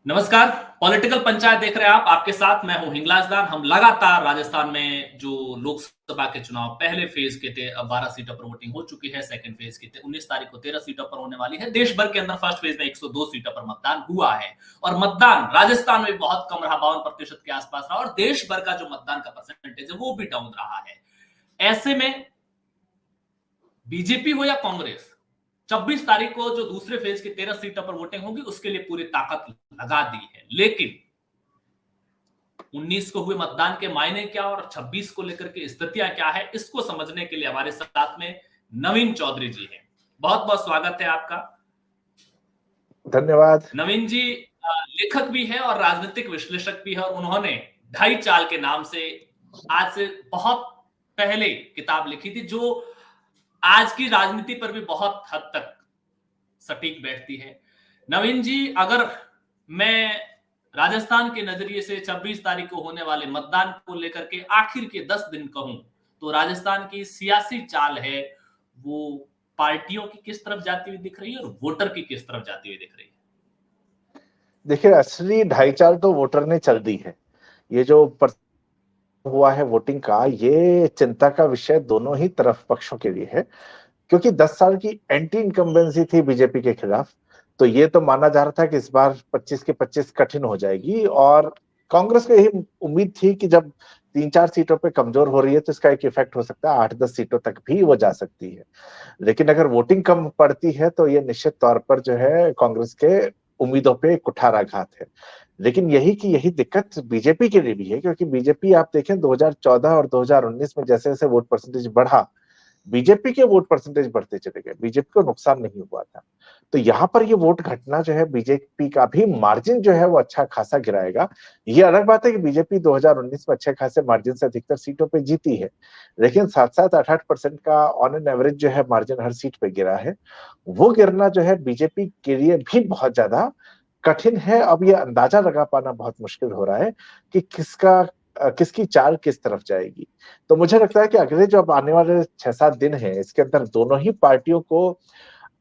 नमस्कार। पॉलिटिकल पंचायत देख रहे हैं आप। आपके साथ मैं हूं हिंगलाज दान। हम लगातार राजस्थान में जो लोकसभा के चुनाव पहले फेज के थे, अब 12 सीटों पर वोटिंग हो चुकी है। सेकंड फेज की 19 तारीख को 13 सीटों पर होने वाली है। देश भर के अंदर फर्स्ट फेज में 102 सीटों पर मतदान हुआ है और मतदान राजस्थान में बहुत कम रहा, 52% के आसपास रहा और देश भर का जो मतदान का परसेंटेज है वो भी डाउन रहा है। ऐसे में बीजेपी हो या कांग्रेस, 26 तारीख को जो दूसरे फेज की 13 सीटों पर वोटिंग होगी उसके लिए पूरी ताकत लगा दी है। लेकिन 19 को हुए मतदान के मायने क्या और 26 को लेकर के स्थितियां क्या है, इसको समझने के लिए हमारे साथ में नवीन चौधरी जी हैं। बहुत बहुत स्वागत है आपका। धन्यवाद। नवीन जी लेखक भी है और राजनीतिक विश्लेषक भी है और उन्होंने ढाई चाल के नाम से आज से बहुत पहले किताब लिखी थी जो आज की राजनीति पर भी बहुत हद तक सटीक बैठती है। नवीन जी, अगर मैं राजस्थान के नजरिए से 26 तारीख को होने वाले मतदान को लेकर के आखिर के 10 दिन कहूं तो राजस्थान की सियासी चाल है वो पार्टियों की किस तरफ जाती हुई दिख रही है और वोटर की किस तरफ जाती हुई दिख रही है? देखिए, असली ढाई चाल तो वोटर ने चल दी है। ये जो हुआ है वोटिंग का, ये चिंता का विषय दोनों ही तरफ पक्षों के लिए है, क्योंकि 10 साल की एंटी इनकम्बेंसी थी बीजेपी के खिलाफ। तो ये तो माना जा रहा था कि इस बार 25 के 25 कठिन हो जाएगी और कांग्रेस को यही उम्मीद थी कि जब 3-4 सीटों पे कमजोर हो रही है तो इसका एक इफेक्ट हो सकता है, 8-10 सीटों तक भी वो जा सकती है। लेकिन अगर वोटिंग कम पड़ती है तो ये निश्चित तौर पर जो है कांग्रेस के उम्मीदों पे कुठाराघात है। लेकिन यही दिक्कत बीजेपी के लिए भी है, क्योंकि बीजेपी आप देखें 2014 और 2019 में जैसे जैसे वोट परसेंटेज बढ़ा, बीजेपी के वोट परसेंटेज बढ़ते चले गए, बीजेपी को नुकसान नहीं हुआ था। तो यहाँ पर ये वोट घटना जो है बीजेपी का भी मार्जिन जो है वो अच्छा खासा गिराएगा। ये अलग बात है कि बीजेपी 2019 में अच्छे खासे मार्जिन से अधिकतर सीटों पे जीती है, लेकिन 7-7 8-8% का ऑन एन एवरेज जो है मार्जिन हर सीट पे गिरा है। वो गिरना जो है बीजेपी के लिए भी बहुत ज्यादा कठिन है। अब ये अंदाजा लगा पाना बहुत मुश्किल हो रहा है कि किसकी चाल किस तरफ जाएगी। तो मुझे लगता है कि अगले जो अब आने वाले 6-7 दिन हैं, इसके अंदर दोनों ही पार्टियों को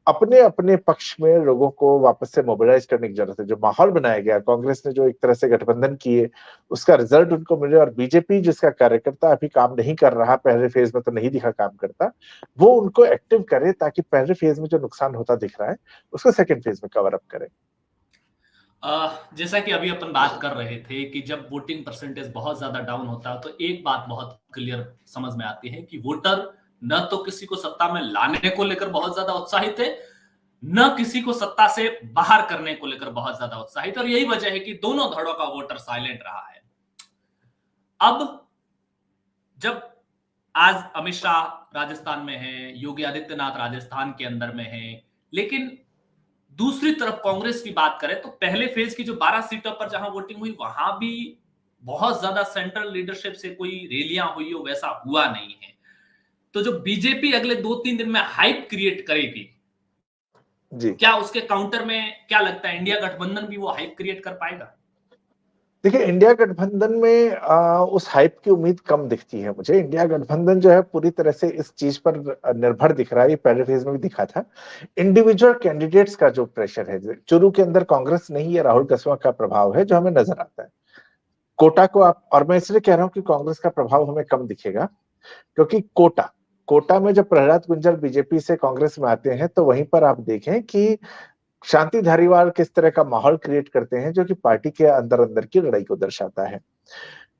अपने अपने पक्ष में लोगों को वापस से मोबिलाइज करने की जरूरत है। जो माहौल बनाया गया, कांग्रेस ने जो एक तरह से गठबंधन किए, उसका रिजल्ट उनको मिले, और बीजेपी जिसका कार्यकर्ता अभी काम नहीं कर रहा, पहले फेज में तो नहीं दिखा काम करता, वो उनको एक्टिव करे ताकि पहले फेज में जो नुकसान होता दिख रहा है उसको सेकेंड फेज में कवर अप करे। जैसा कि अभी अपन बात कर रहे थे कि जब वोटिंग परसेंटेज बहुत ज्यादा डाउन होता है तो एक बात बहुत क्लियर समझ में आती है कि वोटर न तो किसी को सत्ता में लाने को लेकर बहुत ज्यादा उत्साहित है, न किसी को सत्ता से बाहर करने को लेकर बहुत ज्यादा उत्साहित, और यही वजह है कि दोनों धड़ों का वोटर साइलेंट रहा है। अब जब आज अमित शाह राजस्थान में है, योगी आदित्यनाथ राजस्थान के अंदर में है, लेकिन दूसरी तरफ कांग्रेस की बात करें तो पहले फेज की जो 12 सीटों पर जहां वोटिंग हुई वहां भी बहुत ज्यादा सेंट्रल लीडरशिप से कोई रैलियां हुई हो वैसा हुआ नहीं है। तो जो बीजेपी अगले 2-3 दिन में हाइप क्रिएट करेगी, जी क्या उसके काउंटर में क्या लगता है इंडिया गठबंधन भी वो हाइप क्रिएट कर पाएगा? देखिए, इंडिया गठबंधन में उस हाइप की उम्मीद कम दिखती है मुझे। इंडिया गठबंधन जो है पूरी तरह से इस चीज पर निर्भर दिख रहा है, ये पहले फेज में भी दिखा था। इंडिविजुअल कैंडिडेट्स का जो प्रेशर है, चुरू के अंदर कांग्रेस नहीं, ये राहुल कसवा का प्रभाव है जो हमें नजर आता है। कोटा को आप, और मैं इसलिए कह रहा हूं कि कांग्रेस का प्रभाव हमें कम दिखेगा, क्योंकि कोटा में जब प्रहलाद गुंजर बीजेपी से कांग्रेस में आते हैं तो वहीं पर आप देखें कि शांति धारीवाल किस तरह का माहौल क्रिएट करते हैं, जो कि पार्टी के अंदर अंदर की लड़ाई को दर्शाता है।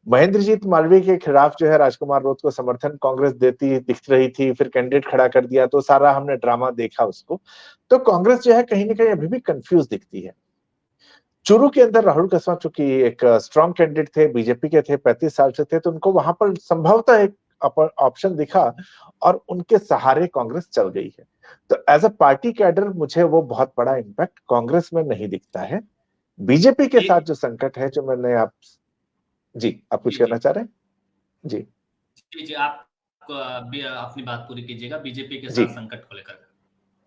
महेंद्रजीत मालवीय के खिलाफ जो है राजकुमार राउत को समर्थन कांग्रेस देती दिख रही थी, फिर कैंडिडेट खड़ा कर दिया, तो सारा हमने ड्रामा देखा उसको। तो कांग्रेस जो है कहीं ना कहीं अभी भी कंफ्यूज दिखती है। चुरू के अंदर राहुल कसवा चूंकि एक स्ट्रॉन्ग कैंडिडेट थे, बीजेपी के थे, 35 साल से थे, तो उनको वहां पर संभवतः एक ऑप्शन दिखा और उनके सहारे कांग्रेस चल गई है। तो एज अ पार्टी कैडर मुझे वो बहुत बड़ा इम्पैक्ट कांग्रेस में नहीं दिखता है। बीजेपी के साथ जो संकट है, जो मैंने आप, जी आप कुछ जी जी कहना चाह रहे हैं? जी जी जी, आप अपनी बात पूरी कीजिएगा बीजेपी के जी साथ संकट को लेकर।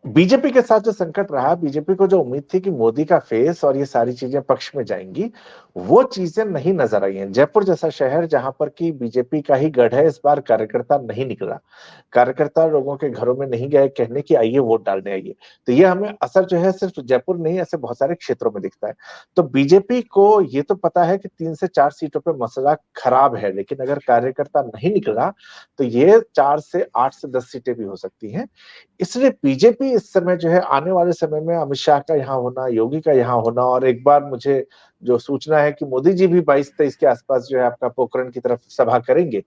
बीजेपी के साथ जो संकट रहा, बीजेपी को जो उम्मीद थी कि मोदी का फेस और ये सारी चीजें पक्ष में जाएंगी, वो चीजें नहीं नजर आई हैं। जयपुर जैसा शहर जहां पर कि बीजेपी का ही गढ़ है, इस बार कार्यकर्ता नहीं निकला। कार्यकर्ता लोगों के घरों में नहीं गए कहने की आइए वोट डालने आइए। तो ये हमें असर जो है सिर्फ जयपुर नहीं, ऐसे बहुत सारे क्षेत्रों में दिखता है। तो बीजेपी को ये तो पता है कि 3 से 4 सीटों पे मसला खराब है, लेकिन अगर कार्यकर्ता नहीं निकला तो ये 4 से 8 से 10 सीटें भी हो सकती हैं। इसलिए बीजेपी इस समय जो है, आने वाले समय में अमित शाह का यहाँ होना, योगी का यहाँ होना, और एक बार मुझे जो सूचना है कि मोदी जी भी 22-23 के आसपास जो है आपका पोखरण की तरफ सभा करेंगे,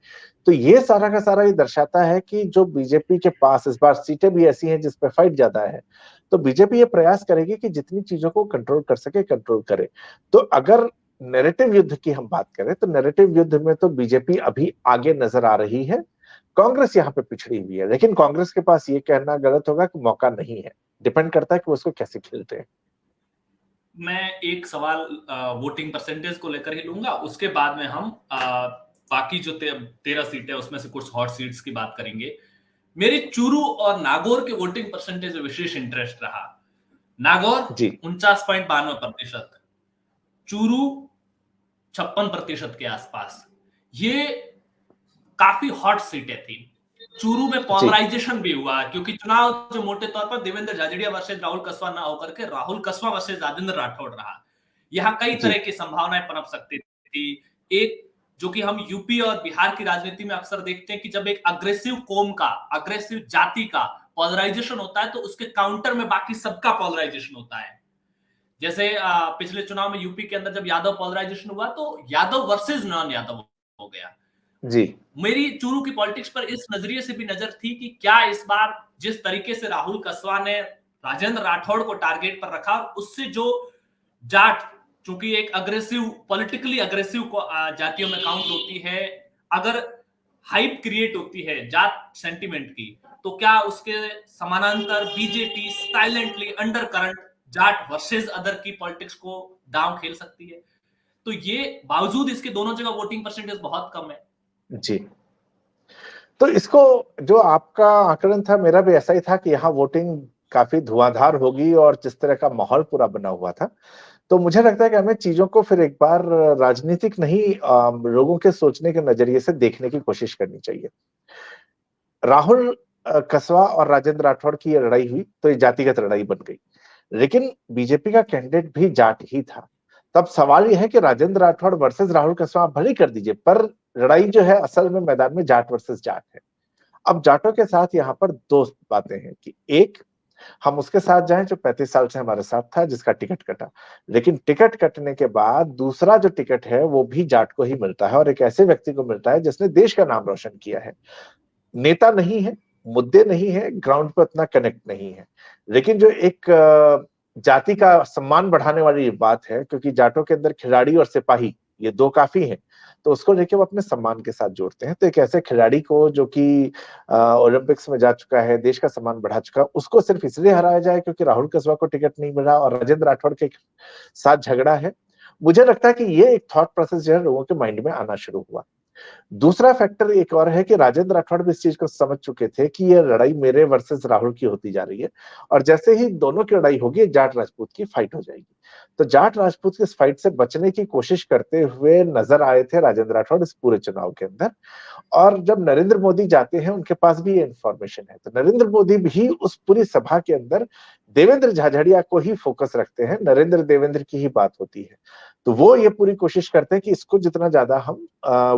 तो ये सारा का सारा ये दर्शाता है कि जो बीजेपी के पास इस बार सीटें भी ऐसी हैं जिसपे फाइट ज्यादा है। तो बीजेपी ये प्रयास करेगी कि जितनी चीजों को कंट्रोल कर सके कंट्रोल करे। तो अगर नैरेटिव युद्ध की हम बात करें तो नैरेटिव युद्ध में तो बीजेपी अभी आगे नजर आ रही है, कांग्रेस यहाँ पे पिछड़ी हुई है। लेकिन कांग्रेस के पास ये कहना गलत होगा कि मौका नहीं है, डिपेंड करता है कि वो उसको कैसे खेलते हैं। मैं एक सवाल वोटिंग परसेंटेज को लेकर ही लूंगा, उसके बाद में हम बाकी जो 13 सीटें उसमें से कुछ हॉट सीट्स की बात करेंगे। मेरी चूरू और नागौर के वोटिंग परसेंटेज में विशेष इंटरेस्ट रहा। नागौर जी 49.92%, चूरू 56% के आसपास। ये काफी हॉट सीटें थी। चूरू में जी पॉलराइजेशन भी हुआ क्योंकि चुनाव जो मोटे तौर पर देवेंद्र झाझड़िया वर्सेस राहुल कस्वा ना होकर के राहुल कस्वा वर्सेस राजेंद्र राठौड़ रहा। यहाँ कई जी तरह की संभावनाएं पनप सकती थी। एक जो कि हम यूपी और बिहार की राजनीति में अक्सर देखते हैं कि जब एक अग्रेसिव कौम का, अग्रेसिव जाति का पॉलराइजेशन होता है तो उसके काउंटर में बाकी सबका पॉलराइजेशन होता है। जैसे पिछले चुनाव में यूपी के अंदर जब यादव पॉलराइजेशन हुआ तो यादव वर्सेस नॉन यादव हो गया। जी मेरी चूरू की पॉलिटिक्स पर इस नजरिए से भी नजर थी कि क्या इस बार जिस तरीके से राहुल कस्वा ने राजेंद्र राठौड़ को टारगेट पर रखा, उससे जो जाट, चूंकि एक अग्रेसिव, पॉलिटिकली अग्रेसिव जातियों में काउंट होती है, अगर हाइप क्रिएट होती है जाट सेंटिमेंट की, तो क्या उसके समानांतर BJP silently under current Jat versus other की पॉलिटिक्स को दांव खेल सकती है। तो ये बावजूद इसके दोनों जगह वोटिंग परसेंटेज बहुत कम है। जी। तो इसको, जो आपका आकलन था मेरा भी ऐसा ही था कि यहाँ वोटिंग काफी धुआंधार होगी और जिस तरह का माहौल पूरा बना हुआ था, तो मुझे लगता है कि हमें चीजों को फिर एक बार राजनीतिक नहीं, लोगों के सोचने के नजरिए से देखने की कोशिश करनी चाहिए। राहुल कस्वा और राजेंद्र राठौड़ की ये लड़ाई हुई तो ये जातिगत लड़ाई बन गई, लेकिन बीजेपी का कैंडिडेट भी जाट ही था। तब सवाल यह है कि राजेंद्र राठौड़ वर्सेस राहुल कस्वा आप भले ही कर दीजिए, पर लड़ाई जो है असल में मैदान में जाट वर्सेस जाट है। अब जाटों के साथ यहाँ पर दो बातें हैं कि एक, हम उसके साथ जाएं जो 35 साल से हमारे साथ था, जिसका टिकट कटा, लेकिन टिकट कटने के बाद दूसरा जो टिकट है वो भी जाट को ही मिलता है, और एक ऐसे व्यक्ति को मिलता है जिसने देश का नाम रोशन किया है। नेता नहीं है, मुद्दे नहीं है, ग्राउंड पर उतना कनेक्ट नहीं है, लेकिन जो एक जाति का सम्मान बढ़ाने वाली बात है, क्योंकि जाटों के अंदर खिलाड़ी और सिपाही ये दो काफी हैं, तो उसको लेके वो अपने सम्मान के साथ जोड़ते हैं। तो एक ऐसे खिलाड़ी को जो कि ओलंपिक्स में जा चुका है, देश का सम्मान बढ़ा चुका, उसको सिर्फ इसलिए हराया जाए क्योंकि राहुल कस्वा को टिकट नहीं मिला और राजेंद्र राठौड़ के साथ झगड़ा है। मुझे लगता है कि ये एक थॉट प्रोसेस जो है लोगों के माइंड में आना शुरू हुआ। दूसरा फैक्टर एक और है कि राजेंद्र राठौड़ भी इस चीज को समझ चुके थे कि ये लड़ाई मेरे वर्सेस राहुल की होती जा रही है, और जैसे ही दोनों की लड़ाई होगी जाट राजपूत की फाइट हो जाएगी। तो जाट राजपूत की इस फाइट से बचने की कोशिश करते हुए नजर आए थे राजेंद्र राठौड़ इस पूरे चुनाव के अंदर। और जब नरेंद्र मोदी जाते हैं उनके पास भी ये इंफॉर्मेशन है, तो नरेंद्र मोदी भी उस पूरी सभा के अंदर देवेंद्र झाझड़िया को ही फोकस रखते हैं, नरेंद्र देवेंद्र की ही बात होती है। तो वो ये पूरी कोशिश करते हैं कि इसको जितना ज्यादा हम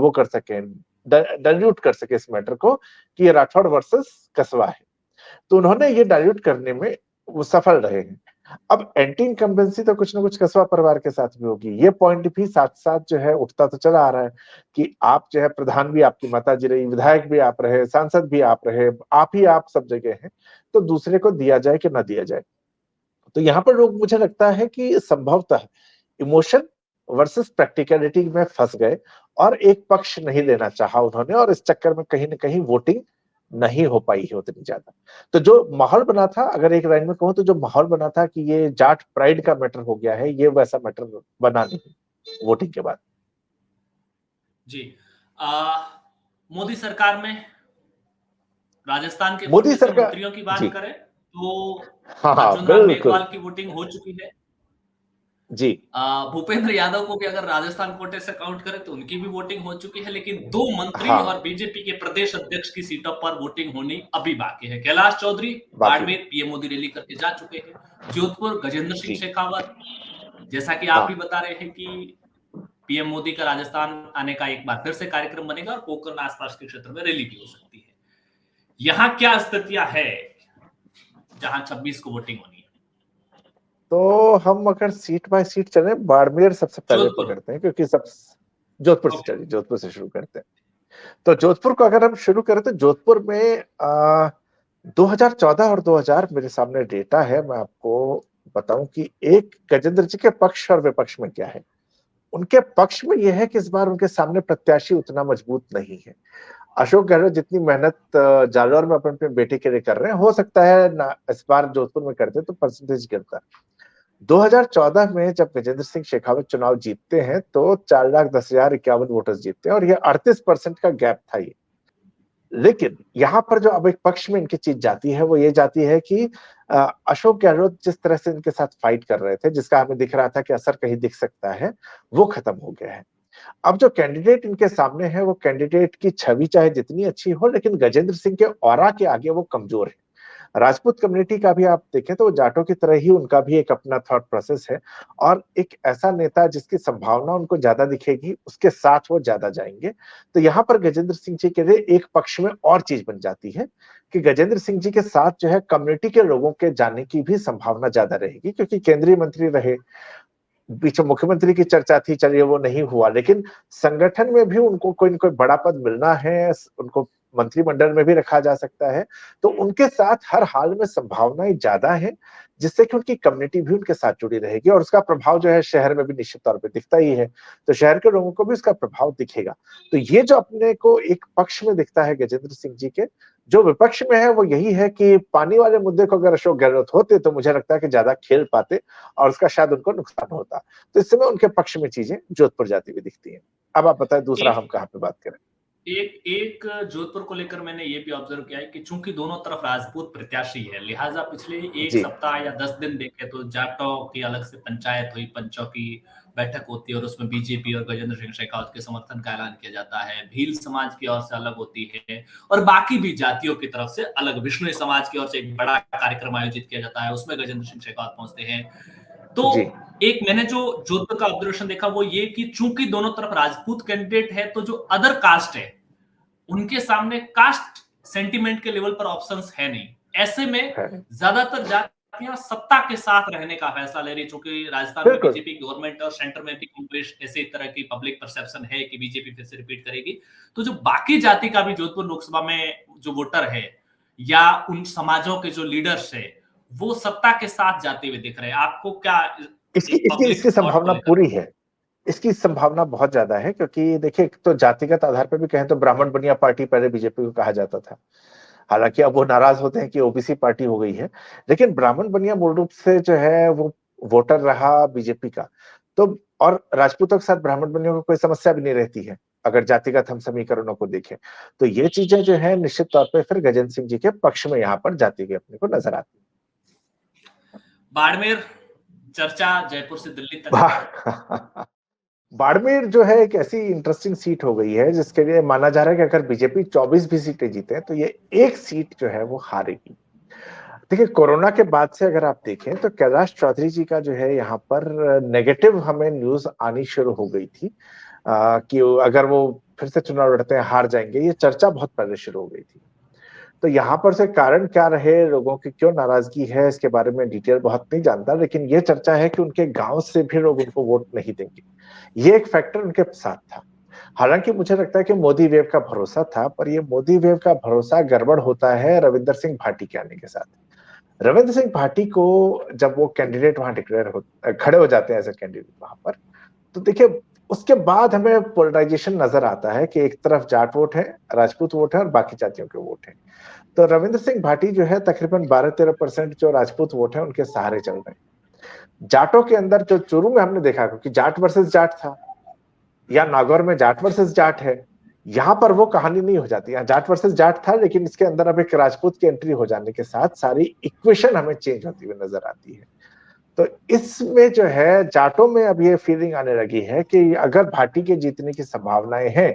वो कर सकें, डाइल्यूट कर सके इस मैटर को, कि ये राठौड़ वर्सेस कस्वा है। तो उन्होंने ये डाइल्यूट करने में वो सफल रहे हैं। अब एंटी इनकम्बेंसी तो कुछ ना कुछ कस्बा परिवार के साथ भी होगी, ये पॉइंट भी साथ साथ जो है उठता तो चला आ रहा है कि आप जो है प्रधान भी आपकी माताजी रही, विधायक भी आप रहे, सांसद भी आप रहे, आप ही आप सब जगह हैं, तो दूसरे को दिया जाए कि ना दिया जाए। तो यहाँ पर लोग, मुझे लगता है कि संभवतः इमोशन वर्सेस प्रैक्टिकलिटी में फंस गए और एक पक्ष नहीं लेना चाहा उन्होंने, और इस चक्कर में कहीं ना कहीं वोटिंग नहीं हो पाई है उतनी ज्यादा। तो जो माहौल बना था, अगर एक लाइन में कहूं तो जो माहौल बना था कि ये जाट प्राइड का मैटर हो गया है, ये वैसा मैटर बना नहीं वोटिंग के बाद। जी। मोदी सरकार में राजस्थान के मोदी पूर्व से सरकार, मंत्रियों की जी बात करें तो हाँ अर्जुन बिल्कुल मेघवाल की वोटिंग हो चुकी है। जी। भूपेंद्र यादव को भी अगर राजस्थान कोटे से काउंट करें तो उनकी भी वोटिंग हो चुकी है, लेकिन 2 मंत्री हाँ और बीजेपी के प्रदेश अध्यक्ष की सीटों पर वोटिंग होनी अभी बाकी है। कैलाश चौधरी बाकी है बाड़मेर पीएम मोदी रैली करके जा चुके हैं। जोधपुर गजेंद्र सिंह जी। शेखावत, जैसा कि आप हाँ भी बता रहे हैं कि पीएम मोदी का राजस्थान आने का एक बार फिर से कार्यक्रम बनेगा और पोखरण आसपास के क्षेत्र में रैली भी हो सकती है। यहाँ क्या स्थितियां है जहां 26 को वोटिंग होनी है? तो हम अगर सीट बाय सीट चले, बाड़मेर सबसे पहले जोधपुर। पकड़ते हैं क्योंकि सब जोधपुर से ओके। चलिए, जोधपुर से शुरू करते हैं। तो जोधपुर को अगर हम शुरू करें तो जोधपुर में 2014 और 2000 मेरे सामने डेटा है। मैं आपको बताऊं कि एक गजेंद्र जी के पक्ष और विपक्ष में क्या है। उनके पक्ष में यह है कि इस बार उनके सामने प्रत्याशी उतना मजबूत नहीं है। अशोक गहलोत जितनी मेहनत जालौर में अपने बेटे के लिए कर रहे हैं, हो सकता है ना इस बार जोधपुर में करते तो परसेंटेज गिरता। 2014 में जब गजेंद्र सिंह शेखावत चुनाव जीतते हैं तो 4,10,051 वोटर्स जीतते हैं और ये 38% का गैप था ये। लेकिन यहाँ पर जो अब एक पक्ष में इनकी चीज जाती है वो ये जाती है कि अशोक गहलोत जिस तरह से इनके साथ फाइट कर रहे थे, जिसका हमें दिख रहा था कि असर कहीं दिख सकता है, वो खत्म हो गया है। अब जो कैंडिडेट इनके सामने है, वो कैंडिडेट की छवि चाहे जितनी अच्छी हो, लेकिन गजेंद्र सिंह के ऑरा के आगे वो कमजोर है। राजपूत कम्युनिटी का भी आप देखें तो वो जाटों की तरह ही उनका भी एक अपना थॉट प्रोसेस है और एक ऐसा नेता जिसकी संभावना उनको ज्यादा दिखेगी, उसके साथ वो ज्यादा जाएंगे। तो यहाँ पर गजेंद्र सिंह जी के लिए एक पक्ष में और चीज बन जाती है कि गजेंद्र सिंह जी के साथ जो है कम्युनिटी के लोगों के जाने की भी संभावना ज्यादा रहेगी, क्योंकि केंद्रीय मंत्री रहे, बीच में मुख्यमंत्री की चर्चा थी, चलिए वो नहीं हुआ, लेकिन संगठन में भी उनको कोई न कोई बड़ा पद मिलना है, उनको मंत्रिमंडल में भी रखा जा सकता है। तो उनके साथ हर हाल में संभावनाएं ज्यादा है, जिससे कि उनकी कम्युनिटी भी उनके साथ जुड़ी रहेगी और उसका प्रभाव जो है शहर में भी निश्चित तौर पे दिखता ही है। तो शहर के लोगों को भी उसका प्रभाव दिखेगा। तो ये जो अपने को एक पक्ष में दिखता है गजेंद्र सिंह जी के, जो विपक्ष में है वो यही है कि पानी वाले मुद्दे को अगर अशोक गहलोत होते तो मुझे लगता है कि ज्यादा खेल पाते और उसका शायद उनको नुकसान होता। तो इस समय उनके पक्ष में चीजें जोधपुर जाती हुई दिखती हैं। अब आप बताएं दूसरा हम एक कहाँ पे बात करें। एक एक जोधपुर को लेकर मैंने ये भी ऑब्जर्व किया है कि चूंकि दोनों तरफ राजपूत प्रत्याशी है, लिहाजा पिछले एक जी सप्ताह या 10 दिन देखे तो जाटों की अलग से पंचायत हुई, पंचों की बैठक होती है और उसमें बीजेपी और गजेंद्र सिंह शेखावत के समर्थन का ऐलान किया जाता है। भील समाज की ओर से अलग होती है और बाकी भी जातियों की तरफ से अलग, विष्णु समाज की ओर से एक बड़ा कार्यक्रम आयोजित किया जाता है, उसमें गजेंद्र सिंह शेखावत पहुंचते हैं। तो जी एक मैंने जो जोधपुर का ऑब्जर्वेशन देखा वो ये कि चूंकि दोनों तरफ राजपूत कैंडिडेट है, तो जो अदर कास्ट है उनके सामने कास्ट सेंटिमेंट के लेवल पर ऑप्शंस है नहीं। ऐसे में है ज्यादातर जातियां सत्ता के साथ रहने का फैसला ले रही, चूंकि राजस्थान में बिल्कुल। बीजेपी गवर्नमेंट और सेंटर में भी कांग्रेस ऐसे तरह की पब्लिक परसेप्शन है कि बीजेपी फिर से रिपीट करेगी। तो जो बाकी जाति का भी जोधपुर लोकसभा में जो वोटर है या उन समाजों के जो लीडर्स है, वो सत्ता के साथ जाते हुए दिख रहे हैं। आपको क्या इसकी एक इसकी पब्लिक इसकी थॉट को संभावना लेकर? पूरी है। इसकी संभावना बहुत ज्यादा है, क्योंकि देखिए तो जातिगत आधार पर भी कहें तो ब्राह्मण बनिया पार्टी पहले बीजेपी को कहा जाता था। हालांकि अब वो नाराज होते हैं कि ओबीसी पार्टी हो गई है, लेकिन ब्राह्मण बनिया मूल रूप से जो है वो वोटर रहा बीजेपी का। तो और राजपूतों के साथ ब्राह्मण बनियों को कोई समस्या भी नहीं रहती है, अगर जातिगत हम समीकरणों को देखें। तो ये चीजें जो है निश्चित तौर पर फिर गजेंद्र सिंह जी के पक्ष में यहाँ पर जाती हुई अपने को नजर आती बाड़मेर चर्चा जयपुर से दिल्ली तक है। है। बाड़मेर जो है एक ऐसी इंटरेस्टिंग सीट हो गई है जिसके लिए माना जा रहा है कि अगर बीजेपी 24 भी सीटें जीते तो ये एक सीट जो है वो हारेगी। देखिए कोरोना के बाद से अगर आप देखें तो कैलाश चौधरी जी का जो है यहाँ पर नेगेटिव हमें न्यूज आनी शुरू हो गई थी, कि अगर वो फिर से चुनाव लड़ते हैं हार जाएंगे, ये चर्चा बहुत पहले शुरू हो गई थी। तो यहाँ पर से कारण क्या रहे, लोगों की क्यों नाराजगी है, इसके बारे में डिटेल बहुत नहीं जानता, लेकिन ये चर्चा है कि उनके गांव से भी लोग उनको वोट नहीं देंगे। ये एक फैक्टर उनके साथ था। हालांकि मुझे लगता है कि मोदी वेव का भरोसा था, पर ये मोदी वेव का भरोसा गड़बड़ होता है रविंदर सिंह भाटी के आने के साथ। रविंद्र सिंह भाटी को जब वो कैंडिडेट वहां डिक्लेयर खड़े हो जाते हैं एज ए कैंडिडेट वहां पर, तो देखिए उसके बाद हमें पोलराइजेशन नजर आता है कि एक तरफ जाट वोट है, राजपूत वोट है और बाकी जातियों के वोट है। तो रविंद्र सिंह भाटी जो है तकरीबन 12-13% जो राजपूत वोट है उनके सहारे चल रहे हैं। जाटों के अंदर जो चुरू में हमने देखा, क्योंकि जाट वर्सेस जाट था, या नागौर में जाट वर्सेस जाट है, यहाँ पर वो कहानी नहीं हो जाती। यहाँ जाट वर्सेस जाट था, लेकिन इसके अंदर अब एक राजपूत की एंट्री हो जाने के साथ सारी इक्वेशन हमें चेंज होती हुई नजर आती है। तो इसमें जो है जाटों में अब ये फीलिंग आने लगी है कि अगर भाटी के जीतने की संभावनाएं हैं,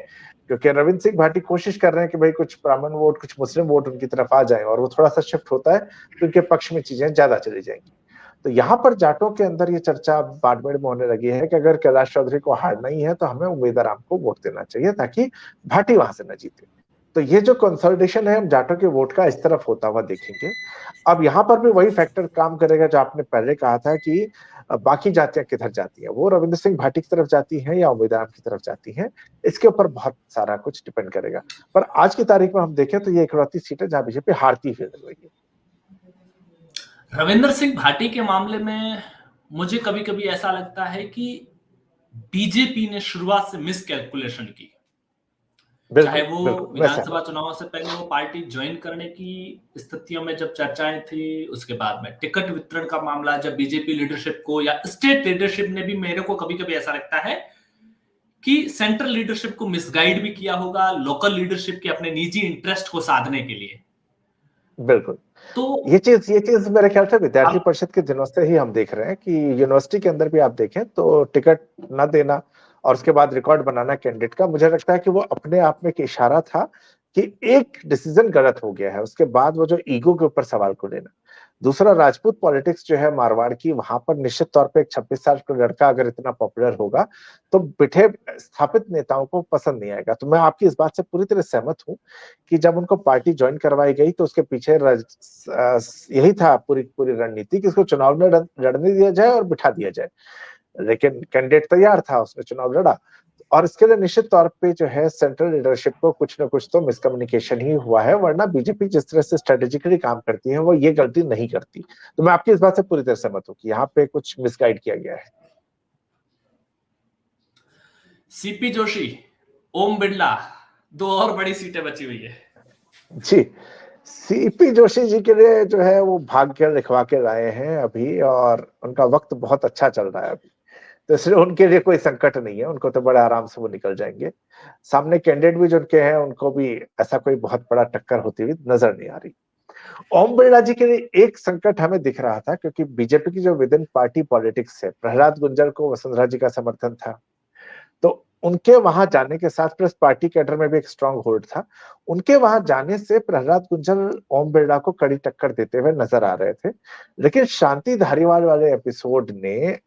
क्योंकि रविंद्र सिंह भाटी कोशिश कर रहे हैं कि भाई कुछ ब्राह्मण वोट, कुछ मुस्लिम वोट उनकी तरफ आ जाए, और वो थोड़ा सा शिफ्ट होता है तो उनके पक्ष में चीजें ज्यादा चली जाएंगी। तो यहाँ पर जाटों के अंदर ये चर्चा बाड़मेर में होने लगी है कि अगर कैलाश चौधरी को हारना ही है तो हमें उम्मीद आराम को वोट देना चाहिए ताकि भाटी वहां से न जीते। तो ये जो कंसोलिडेशन है हम जाटों के वोट का इस तरफ होता हुआ देखेंगे। अब यहाँ पर भी वही फैक्टर काम करेगा जो आपने पहले कहा था कि बाकी जातियां किधर जाती हैं, वो रविंद्र सिंह भाटी की तरफ जाती हैं या उम्मीद आराम की तरफ जाती हैं, इसके ऊपर बहुत सारा कुछ डिपेंड करेगा। पर आज की तारीख में हम देखें तो ये इकलौती सीट है जहां बीजेपी हारती हुई नजर रही है। रविंद्र सिंह भाटी के मामले में मुझे कभी कभी ऐसा लगता है कि बीजेपी ने शुरुआत से मिस कैलकुलेशन की। चाहे वो विधानसभा चुनाव से पहले वो पार्टी ज्वाइन करने की स्थितियों में जब चर्चाएं थी, उसके बाद में टिकट वितरण का मामला, जब बीजेपी लीडरशिप को या स्टेट लीडरशिप ने भी, मेरे को कभी कभी ऐसा लगता है कि सेंट्रल लीडरशिप को मिसगाइड भी किया होगा लोकल लीडरशिप के अपने निजी इंटरेस्ट को साधने के लिए। बिल्कुल। तो ये चीज मेरे ख्याल से विद्यार्थी परिषद के दिनों से ही हम देख रहे हैं कि यूनिवर्सिटी के अंदर भी आप देखें तो टिकट न देना और उसके बाद रिकॉर्ड बनाना कैंडिडेट का, मुझे लगता है कि वो अपने आप में एक इशारा था कि एक डिसीजन गलत हो गया है। उसके बाद वो जो ईगो के ऊपर सवाल को लेना। दूसरा, राजपूत पॉलिटिक्स जो है मारवाड़ की, वहां पर निश्चित तौर पे एक 26 साल का लड़का अगर इतना पॉपुलर होगा तो बिठे स्थापित नेताओं को पसंद नहीं आएगा। तो मैं आपकी इस बात से पूरी तरह सहमत हूं कि जब उनको पार्टी ज्वाइन करवाई गई तो उसके पीछे यही था पूरी पूरी रणनीति कि इसको चुनाव में लड़ने दिया जाए और बिठा दिया जाए। लेकिन कैंडिडेट तैयार था, उसने चुनाव लड़ा, और इसके लिए निश्चित तौर पे जो है सेंट्रल लीडरशिप को कुछ ना कुछ तो मिसकम्युनिकेशन ही हुआ है, वरना बीजेपी जिस तरह से स्ट्रेटेजिकली काम करती है वो ये गलती नहीं करती। तो मैं आपकी इस बात से पूरी तरह सहमत हूं कि यहाँ पे कुछ मिसगाइड किया गया है। सीपी जोशी, ओम बिरला, दो और बड़ी सीटें बची हुई है जी। सीपी जोशी जी के लिए जो है वो भाग्य लिखवा के लाए हैं अभी, और उनका वक्त बहुत अच्छा चल रहा है अभी, तो इसलिए उनके लिए कोई संकट नहीं है, उनको तो बड़े आराम से वो निकल जाएंगे। सामने कैंडिडेट भी जो उनके हैं उनको भी ऐसा कोई बहुत बड़ा टक्कर होती हुई नजर नहीं आ रही। ओम बिरला जी के लिए एक संकट हमें दिख रहा था, क्योंकि बीजेपी की जो विद इन पार्टी पॉलिटिक्स है, प्रहलाद गुंजर को वसुंधरा जी का समर्थन था, तो उनके वहां जाने के साथ प्लस पार्टी कैडर में भी एक स्ट्रांग होल्ड था, उनके वहां जाने से प्रहलाद गुंजर ओम बिरला को कड़ी टक्कर देते हुए नजर आ रहे थे। लेकिन शांति धारीवाल वाले एपिसोड ने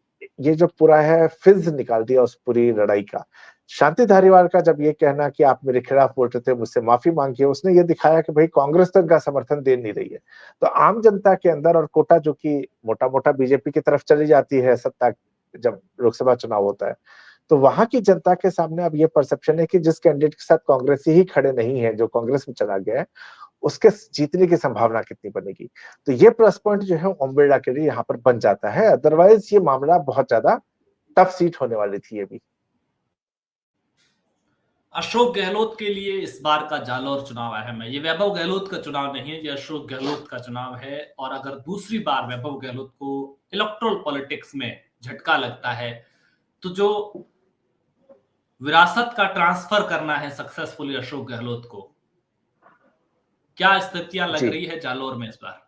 ये जो पूरा है फिज निकाल दिया उस पूरी लड़ाई का। शांति धारीवाल का जब ये कहना कि आप मेरे खिलाफ बोल रहे थे, मुझसे माफी मांगिए, उसने ये दिखाया कि भाई कांग्रेस तो इनका समर्थन दे नहीं रही है। तो आम जनता के अंदर, और कोटा जो कि मोटा मोटा बीजेपी की तरफ चली जाती है सत्ता जब लोकसभा चुनाव होता है, तो वहां की जनता के सामने अब ये परसेप्शन है कि जिस कैंडिडेट के साथ कांग्रेसी ही खड़े नहीं है, जो कांग्रेस में चला गया है, उसके जीतने की संभावना कितनी बनेगी। तो ये प्लस पॉइंट जो है ओम बिरला के लिए यहाँ पर बन जाता है। अदरवाइज ये मामला बहुत ज्यादा टफ सीट होने वाली थी ये भी। अशोक गहलोत के लिए इस बार का जालौर चुनाव अहम है। ये वैभव गहलोत का चुनाव नहीं है, ये अशोक गहलोत का चुनाव है। और अगर दूसरी बार वैभव गहलोत को इलेक्टोरल पॉलिटिक्स में झटका लगता है, तो जो विरासत का ट्रांसफर करना है सक्सेसफुली अशोक गहलोत को, क्या स्थितियां लग रही है जालौर में इस बार?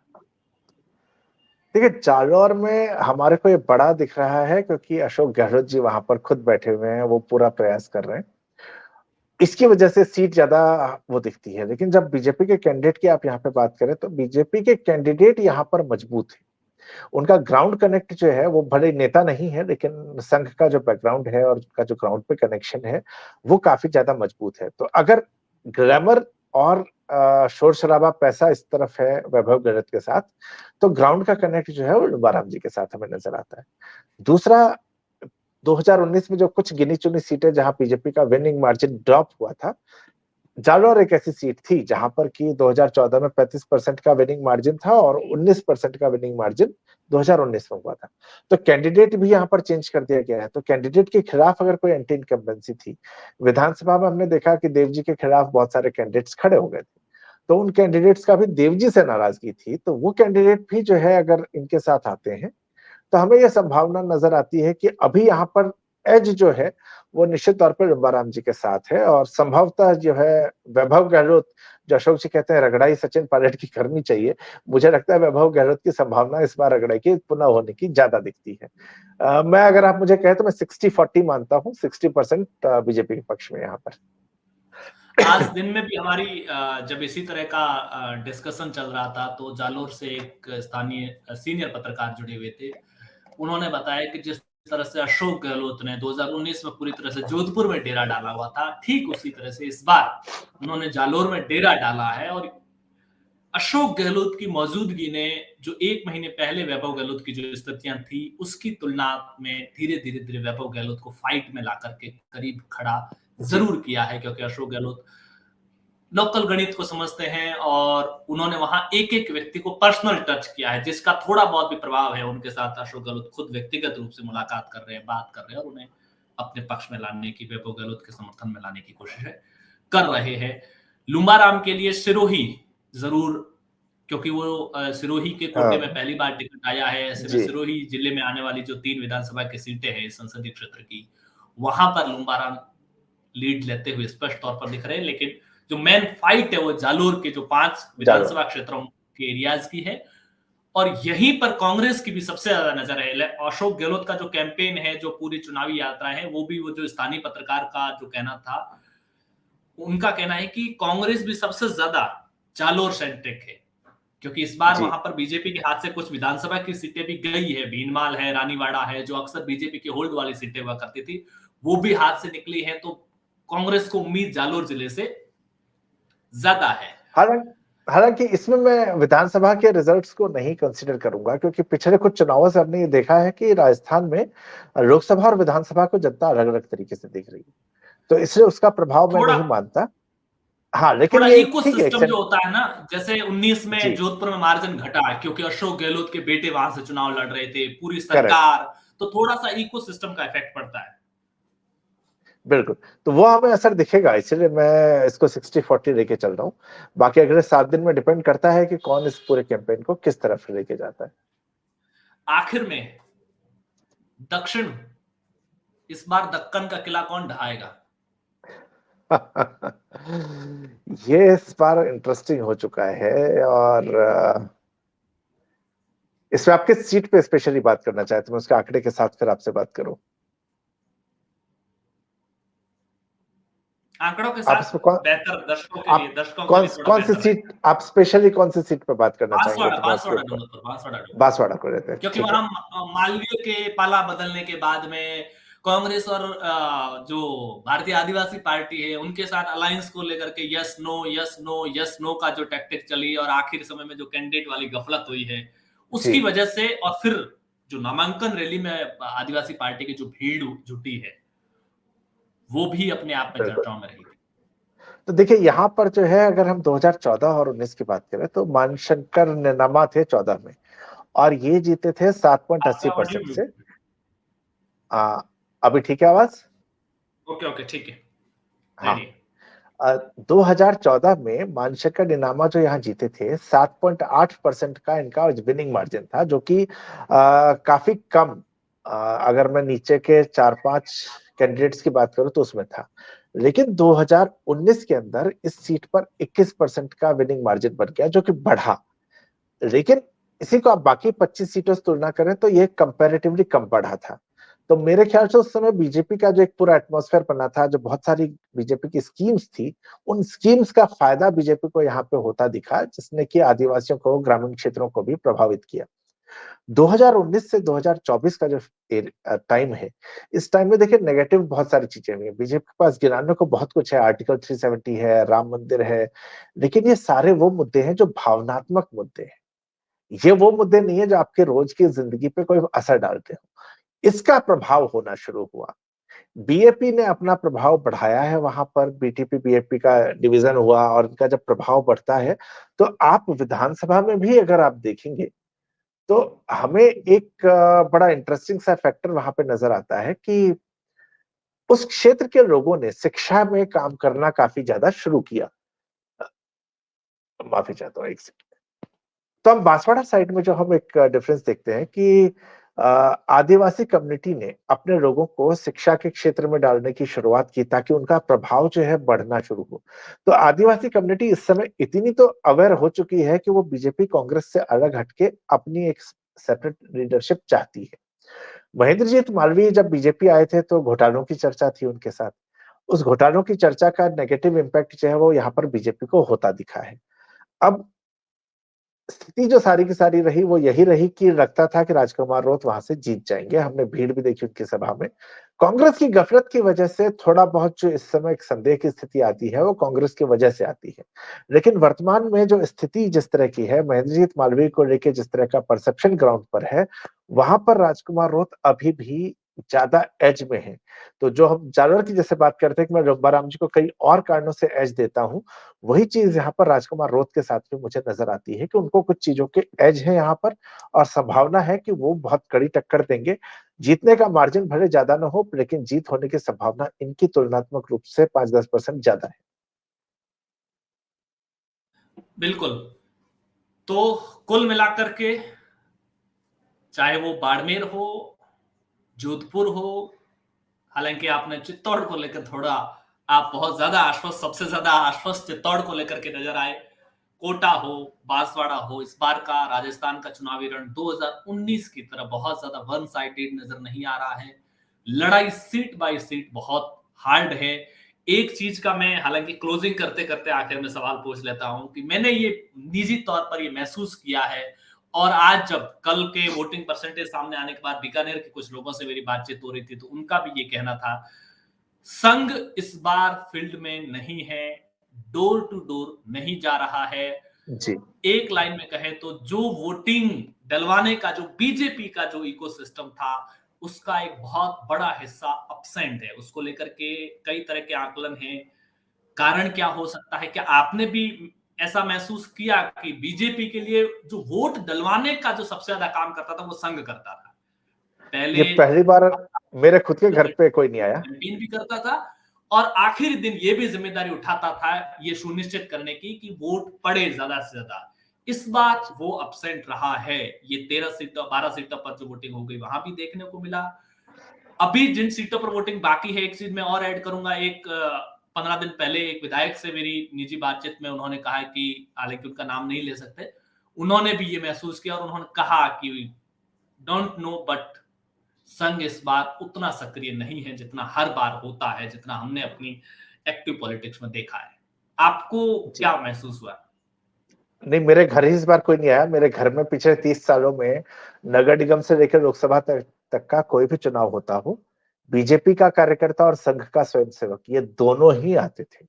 देखिए, जालौर में हमारे को ये बड़ा दिख रहा है क्योंकि अशोक गहलोत जी वहां पर खुद बैठे हुए हैं, वो पूरा प्रयास कर रहे हैं, इसकी वजह से सीट ज्यादा वो दिखती है। लेकिन जब बीजेपी के कैंडिडेट की आप यहाँ पे बात करें तो बीजेपी के कैंडिडेट यहाँ पर मजबूत है। उनका ग्राउंड कनेक्ट जो है, वो भले नेता नहीं है लेकिन संघ का जो बैकग्राउंड है और उनका जो ग्राउंड पे कनेक्शन है वो काफी ज्यादा मजबूत है। तो अगर ग्लैमर और शोर शराबा पैसा इस तरफ है वैभव गहलोत के साथ, तो ग्राउंड का कनेक्ट जो है वो डुबाराम जी के साथ हमें नजर आता है। दूसरा, 2019 में जो कुछ गिनी चुनी सीटें जहां बीजेपी का विनिंग मार्जिन ड्रॉप हुआ था, जालौर एक ऐसी सीट थी जहां पर कि 2014 में 35% का विनिंग मार्जिन था और 19% का विनिंग मार्जिन 2019 में हुआ था। तो कैंडिडेट भी यहाँ पर चेंज कर दिया गया है। तो कैंडिडेट के खिलाफ अगर कोई एंटी इनकम्बेंसी थी, विधानसभा में हमने देखा कि देव जी के खिलाफ बहुत सारे कैंडिडेट्स खड़े हो गए थे, तो उन कैंडिडेट्स का भी देव जी से नाराजगी थी। तो वो कैंडिडेट भी जो है अगर इनके साथ आते हैं तो हमें यह संभावना नजर आती है कि अभी यहाँ पर एज जो है वो निश्चित तौर पर लुम्बाराम जी के साथ है, और संभवतः जो है वैभव गहलोत, जो अशोक जी कहते हैं रगड़ाई सचिन पायलट की करनी चाहिए, मुझे लगता है वैभव गहलोत की संभावना इस बार रगड़ाई की पुनः होने की ज्यादा दिखती है। मैं, अगर आप मुझे कहें तो मैं 60-40 मानता हूँ, 60% बीजेपी के पक्ष में यहाँ पर। आज दिन में भी हमारी जब इसी तरह का डिस्कशन चल रहा था तो जालोर से एक स्थानीय सीनियर पत्रकार जुड़े हुए थे। उन्होंने बताया कि जिस तरह से अशोक गहलोत ने 2019 में पूरी तरह से जोधपुर में डेरा डाला हुआ था, ठीक उसी तरह से इस बार उन्होंने जालोर में डेरा डाला है। और अशोक गहलोत की मौजूदगी ने जो 1 महीने पहले वैभव गहलोत की जो स्थितियां थी उसकी तुलना में धीरे धीरे धीरे वैभव गहलोत को फाइट में ला करके करीब खड़ा जरूर किया है, क्योंकि अशोक गहलोत लोकल गणित को समझते हैं और उन्होंने वहां एक एक व्यक्ति को पर्सनल टच किया है, जिसका थोड़ा बहुत भी प्रभाव है उनके साथ। अशोक गहलोत खुद व्यक्तिगत रूप से मुलाकात कर रहे हैं, बात कर रहे हैं और उन्हें अपने पक्ष में लाने की, वैभव गहलोत के समर्थन में लाने की कोशिश कर रहे हैं। लुम्बाराम के लिए सिरोही जरूर, क्योंकि वो सिरोही के कोटे में पहली बार टिकट आया है। ऐसे में सिरोही जिले में आने वाली जो 3 विधानसभा की सीटें हैं इस संसदीय क्षेत्र की, वहां पर लुम्बाराम लीड लेते हुए स्पष्ट तौर पर दिख रहे हैं। लेकिन जो मेन फाइट है वो जालोर के जो 5 विधानसभा क्षेत्रों के एरियाज की है, और यहीं पर कांग्रेस की भी सबसे ज्यादा नजर है। अशोक गहलोत का जो कैंपेन है, जो पूरी चुनावी यात्रा है, वो भी वो जो स्थानीय पत्रकार का जो कहना था, उनका कहना है कि कांग्रेस भी सबसे ज्यादा जालोर सेंट्रिक है, क्योंकि इस बार वहां पर बीजेपी के हाथ से कुछ विधानसभा की सीटें भी गई है। भीनमाल है, रानीवाड़ा है, जो अक्सर बीजेपी की होल्ड वाली सीटें हुआ करती थी, वो भी हाथ से निकली है। तो कांग्रेस को उम्मीद जालोर जिले से ज्यादा है। हालांकि इसमें मैं विधानसभा के रिजल्ट्स को नहीं कंसीडर करूंगा, क्योंकि पिछले कुछ चुनावों से हमने ये देखा है कि राजस्थान में लोकसभा और विधानसभा को जनता अलग अलग तरीके से देख रही है, तो इसलिए उसका प्रभाव मैं नहीं मानता। हाँ, लेकिन ये ठीक है, सिस्टम जो होता है ना, जैसे 19 में जोधपुर में मार्जिन घटा क्योंकि अशोक गहलोत के बेटे वहां से चुनाव लड़ रहे थे, पूरी सरकार, तो थोड़ा सा इकोसिस्टम का इफेक्ट पड़ता है। बिल्कुल, तो वो हमें असर दिखेगा, इसलिए मैं इसको 60-40 लेके चल रहा हूँ। बाकी अगले 7 दिन में डिपेंड करता है कि कौन इस पूरे कैंपेन को किस तरफ लेके जाता है। आखिर में दक्षिण, इस बार दक्कन का किला कौन ढाएगा? ये इस बार इंटरेस्टिंग हो चुका है, और इसमें आप किस सीट पे स्पेशली बात करना चाहते हैं? मैं उसके आंकड़े के साथ फिर आपसे बात करूं। आंकड़ों के साथ बेहतर दर्शकों के लिए, कौन सी सीट आप स्पेशली कौन सी सीट पे बात करना चाहेंगे? बांसवाड़ा को रहते हैं, क्योंकि वहां मालवीय के पाला बदलने के बाद में कांग्रेस और जो भारतीय आदिवासी पार्टी है उनके साथ अलायंस को लेकर के यस नो का जो टैक्टिक चली, और आखिर समय में जो कैंडिडेट वाली गफलत हुई है उसकी वजह से, और फिर जो नामांकन रैली में आदिवासी पार्टी की जो भीड़ जुटी है वो भी अपने आप में चर्चाओं में रही थी। तो देखिए, यहाँ पर जो है, अगर हम 2014 और 19 की बात करें तो मानशंकर निनामा थे 14 में, और ये जीते थे 7.80% से। अभी ठीक है आवाज? ओके ठीक है। हाँ, 2014 में मानशंकर निनामा जो यहाँ जीते थे 7.8% का इनका विनिंग मार्जिन था, जो कि काफी कम, अगर मैं नीचे के 4-5 कैंडिडेट्स की बात करूं तो उसमें था। लेकिन 2019 के अंदर इस सीट पर 21% का विनिंग मार्जिन बन गया, जो कि बढ़ा। लेकिन इसी को आप बाकी 25 सीटों से तुलना करें तो ये कंपैरेटिवली कम बढ़ा था। तो मेरे ख्याल से उस समय बीजेपी का जो एक पूरा एटमॉस्फेयर बना था, जो बहुत सारी बीजेपी की स्कीम्स थी, उन स्कीम्स का फायदा बीजेपी को यहाँ पे होता दिखा, जिसने कि आदिवासियों को, ग्रामीण क्षेत्रों को भी प्रभावित किया। 2019 से 2024 का जो टाइम है, इस टाइम में देखिए नेगेटिव बहुत सारी चीजें हुई है। बीजेपी के पास गिनाने को बहुत कुछ है, आर्टिकल 370 है, राम मंदिर है, लेकिन ये सारे वो मुद्दे हैं जो भावनात्मक मुद्दे हैं। ये वो मुद्दे नहीं है जो आपके रोज की जिंदगी पे कोई असर डालते हो। इसका प्रभाव होना शुरू हुआ। बीएपी ने अपना प्रभाव बढ़ाया है वहां पर, बीटीपी बीएपी का डिवीजन हुआ, और इनका जब प्रभाव बढ़ता है तो आप विधानसभा में भी अगर आप देखेंगे तो हमें एक बड़ा इंटरेस्टिंग सा फैक्टर वहां पे नजर आता है कि उस क्षेत्र के लोगों ने शिक्षा में काम करना काफी ज्यादा शुरू किया। माफी चाहता हूँ, एक सेकंड। तो हम बांसवाड़ा साइड में जो हम एक डिफरेंस देखते हैं कि आदिवासी कम्युनिटी ने अपने लोगों को शिक्षा के क्षेत्र में डालने की शुरुआत की ताकि उनका प्रभाव जो है बढ़ना शुरू हो। तो आदिवासी कम्युनिटी इस समय इतनी तो अवेयर हो चुकी है कि वो बीजेपी कांग्रेस से अलग हटके अपनी एक सेपरेट लीडरशिप चाहती है। महेंद्रजीत मालवीय जब बीजेपी आए थे तो घोटालों की चर्चा थी उनके साथ। उस घोटालों की चर्चा का नेगेटिव इम्पैक्ट जो है वो यहाँ पर बीजेपी को होता दिखा है। अब स्थिति जो सारी की सारी रही वो यही रही कि लगता था कि राजकुमार राउत वहां से जीत जाएंगे। हमने भीड़ भी देखी उनकी सभा में। कांग्रेस की गफलत की वजह से थोड़ा बहुत जो इस समय एक संदेह की स्थिति आती है वो कांग्रेस की वजह से आती है। लेकिन वर्तमान में जो स्थिति जिस तरह की है, महेंद्रजीत मालवीय को लेकर जिस तरह का परसेप्शन ग्राउंड पर है, वहां पर राजकुमार राउत अभी भी ज्यादा एज में है। तो जो हम जानवर की जैसे बात करते हैं कि मैं रंबाराम जी को कई और कारणों से एज देता हूं, वही चीज यहाँ पर राजकुमार राउत के साथ में मुझे नजर आती है कि उनको कुछ चीजों के एज है यहाँ पर और संभावना है कि वो बहुत कड़ी टक्कर देंगे। जीतने का मार्जिन भले ज्यादा ना हो, लेकिन जीत होने की संभावना इनकी तुलनात्मक रूप से 5-10% ज्यादा है। बिल्कुल। तो कुल मिलाकर के चाहे वो बाड़मेर हो, जोधपुर हो, हालांकि आपने चित्तौड़ को लेकर थोड़ा आप बहुत ज्यादा आश्वस्त, सबसे ज्यादा आश्वस्त चित्तौड़ को लेकर के नजर आए। कोटा हो, बांसवाड़ा हो, इस बार का राजस्थान का चुनावी रण 2019 की तरह बहुत ज्यादा वन साइडेड नजर नहीं आ रहा है। लड़ाई सीट बाय सीट बहुत हार्ड है। एक चीज का मैं हालांकि क्लोजिंग करते करते आखिर में सवाल पूछ लेता हूं कि मैंने ये निजी तौर पर ये महसूस किया है, और आज जब कल के वोटिंग परसेंटेज सामने आने के बाद बीकानेर के कुछ लोगों से मेरी बातचीत हो रही थी तो उनका भी ये कहना था, संघ इस बार फील्ड में नहीं है, डोर टू डोर नहीं जा रहा है। जी। एक लाइन में कहे तो जो वोटिंग डलवाने का जो बीजेपी का जो इकोसिस्टम था उसका एक बहुत बड़ा हिस्सा अपसेंट है। उसको लेकर के कई तरह के आकलन हैं। कारण क्या हो सकता है? क्या आपने भी ऐसा महसूस किया कि बीजेपी के लिए जो वोट डलवाने का जो सबसे ज्यादा काम करता था वो संघ करता था? ये पहले पहली बार मेरे खुद के घर पे कोई नहीं आया। कैंपेन भी करता था और आखिरी दिन ये भी जिम्मेदारी उठाता था ये सुनिश्चित करने की कि वोट पड़े ज्यादा से ज्यादा। इस बार वो अपसेंट रहा है। ये 13 सीटों 12 सीटों पर जो वोटिंग हो गई वहां भी देखने को मिला। अभी जिन सीटों पर वोटिंग बाकी है, एक चीज मैं और ऐड करूंगा। एक 15 दिन पहले एक विधायक से मेरी निजी बातचीत में उन्होंने कहा कि, हालांकि उनका नाम नहीं ले सकते, उन्होंने भी ये महसूस किया और उन्होंने कहा कि डोंट नो बट संघ इस बार उतना सक्रिय नहीं है जितना हर बार होता है, जितना हमने अपनी एक्टिव पॉलिटिक्स में देखा है। आपको जी। क्या महसूस हुआ? नहीं, मेरे घर ही इस बार कोई नहीं आया। मेरे घर में पिछले 30 सालों में नगर निगम से लेकर लोकसभा तक का कोई भी चुनाव होता हो, बीजेपी का कार्यकर्ता और संघ का स्वयंसेवक ये दोनों ही आते थे।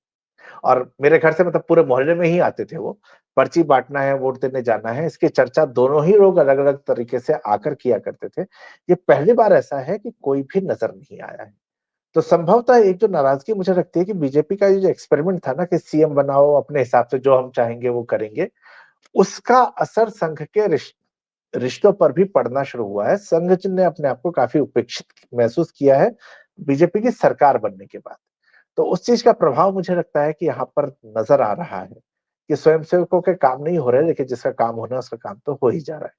और मेरे घर से मतलब पूरे मोहल्ले में ही आते थे वो। पर्ची बांटना है, वोट देने जाना है, इसकी चर्चा दोनों ही लोग अलग-अलग तरीके से आकर किया करते थे। ये पहली बार ऐसा है कि कोई भी नजर नहीं आया है। तो संभवतः एक जो नाराजगी मुझे लगती है कि बीजेपी का ये जो एक्सपेरिमेंट था ना कि सीएम बनाओ, अपने हिसाब से जो हम चाहेंगे वो करेंगे, उसका असर संघ के रिश्तों पर भी पड़ना शुरू हुआ है। संघ ने अपने आप को काफी उपेक्षित महसूस किया है बीजेपी की सरकार बनने के बाद। तो उस चीज का प्रभाव मुझे लगता है कि यहाँ पर नजर आ रहा है कि स्वयंसेवकों के काम नहीं हो रहे, लेकिन जिसका काम होना है उसका काम तो हो ही जा रहा है।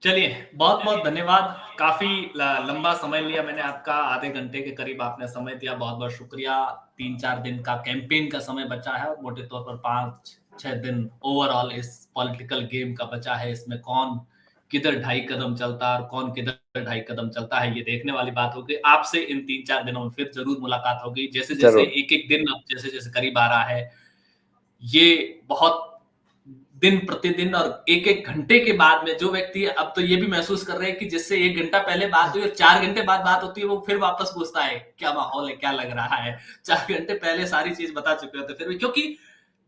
चलिए, बहुत बहुत धन्यवाद। काफी लंबा समय लिया मैंने आपका, आधे घंटे के करीब आपने समय दिया, बहुत बहुत शुक्रिया। 3-4 दिन का कैंपेन का समय बचा है और मोटे तौर पर 5-6 दिन ओवरऑल इस पॉलिटिकल गेम का बचा है। इसमें कौन किधर 2.5 कदम चलता है और कौन किधर 2.5 कदम चलता है, ये देखने वाली बात होगी। आपसे इन 3-4 दिनों में फिर जरूर मुलाकात होगी। जैसे जैसे जरूर। एक एक दिन अब जैसे जैसे करीब आ रहा है, ये बहुत दिन प्रतिदिन और एक एक घंटे के बाद में जो व्यक्ति अब तो ये भी महसूस कर रहे हैं कि जिससे 1 घंटा पहले बात हुई और 4 घंटे बाद बात होती है, वो फिर वापस पूछता है क्या माहौल है, क्या लग रहा है। 4 घंटे पहले सारी चीज बता चुके होते फिर भी, क्योंकि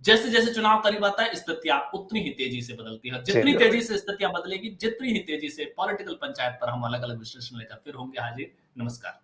जैसे जैसे चुनाव करीब आता है स्थितियां उतनी ही तेजी से बदलती है। जितनी चेंज हो रहा तेजी से स्थितियां बदलेगी, जितनी ही तेजी से पॉलिटिकल पंचायत पर हम अलग अलग विश्लेषण लेकर फिर होंगे हाजिर। नमस्कार।